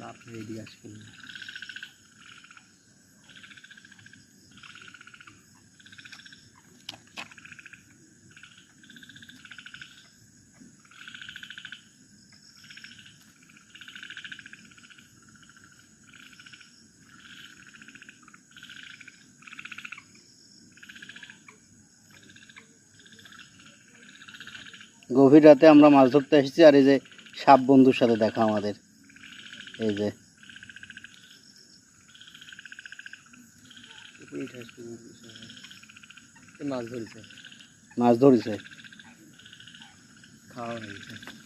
লাভ ready আসবে গভীর রাতে আমরা মাছ ধরতে এসেছি, আর এই যে সাপ বন্ধুর সাথে দেখা আমাদের। এই যে মাছ ধরেছে, মাছ ধরেছে, খাওয়া হয়েছে।